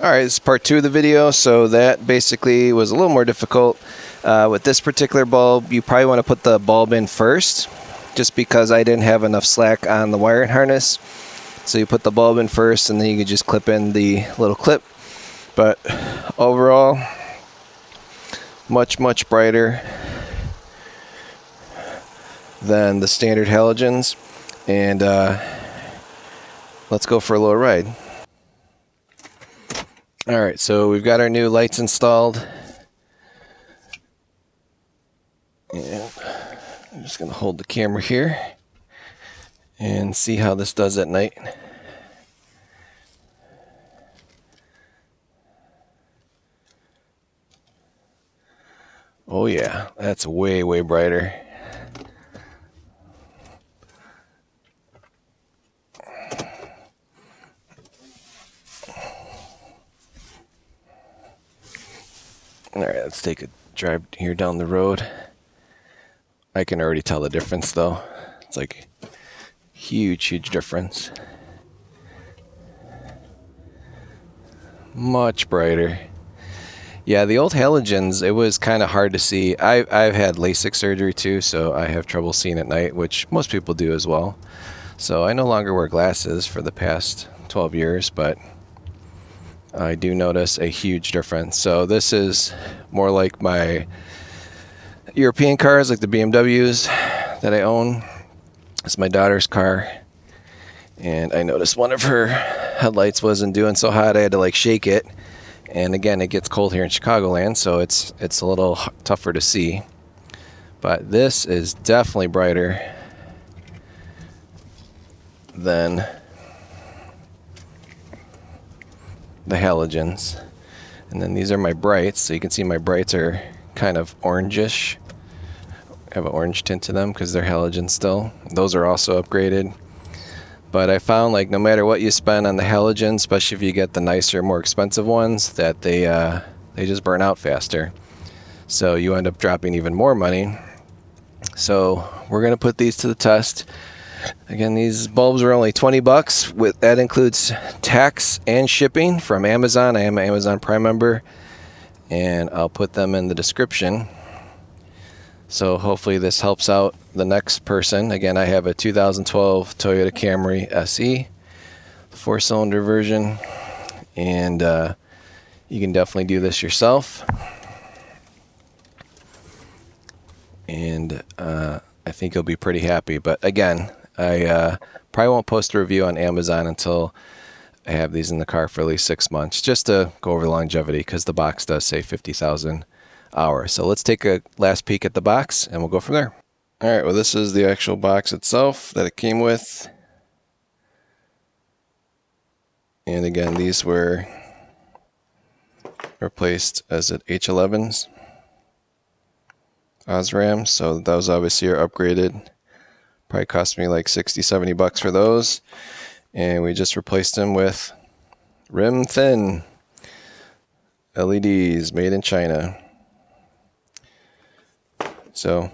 Alright, this is part 2 of the video. So that basically was a little more difficult. With this particular bulb, you probably want to put the bulb in first, just because I didn't have enough slack on the wiring harness. So you put the bulb in first, and then you can just clip in the little clip. But overall, much brighter than the standard halogens. And let's go for a little ride. Alright, so we've got our new lights installed. And I'm just going to hold the camera here and see how this does at night. Oh yeah, that's way brighter. Alright, let's take a drive here down the road. I can already tell the difference though. It's like huge difference. Much brighter. Yeah, the old halogens, it was kind of hard to see. I've had LASIK surgery too, so I have trouble seeing at night, which most people do as well. So I no longer wear glasses for the past 12 years, but I do notice a huge difference. So this is more like my European cars, like the BMWs that I own. It's my daughter's car, and I noticed one of her headlights wasn't doing so hot. I had to like shake it, and again, it gets cold here in Chicagoland, so it's a little tougher to see. But this is definitely brighter than the halogens. And then these are my brights, so you can see my brights are kind of orangish, have an orange tint to them because they're halogen still. Those are also upgraded, but I found like no matter what you spend on the halogens, especially if you get the nicer, more expensive ones, that they just burn out faster, so you end up dropping even more money. So we're gonna put these to the test. Again, these bulbs are only 20 bucks. That includes tax and shipping from Amazon. I am an Amazon Prime member, and I'll put them in the description. So hopefully this helps out the next person. Again, I have a 2012 Toyota Camry SE, 4-cylinder version, and you can definitely do this yourself. And I think you'll be pretty happy. But again, I probably won't post a review on Amazon until I have these in the car for at least 6 months, just to go over the longevity, because the box does say 50,000 hours. So let's take a last peek at the box, and we'll go from there. Alright, well, this is the actual box itself that it came with. And again, these were replaced as at H11s. Osram, so those obviously are upgraded. Probably cost me like 60-70 bucks for those, and we just replaced them with rimthin LEDs made in China. So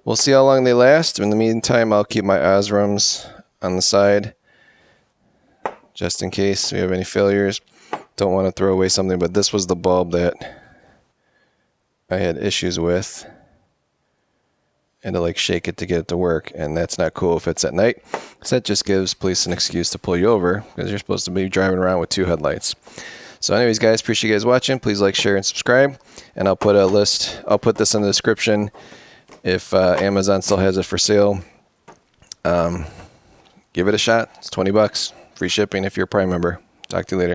we'll see how long they last. In the meantime, I'll keep my Osrams on the side just in case we have any failures. Don't want to throw away something, but this was the bulb that I had issues with. And to like shake it to get it to work, and that's not cool if it's at night, because that just gives police an excuse to pull you over, because you're supposed to be driving around with 2 headlights. So anyways, guys, appreciate you guys watching. Please like, share, and subscribe, and I'll put this in the description if Amazon still has it for sale. Give it a shot. It's 20 bucks, free shipping if you're a Prime member. Talk to you later.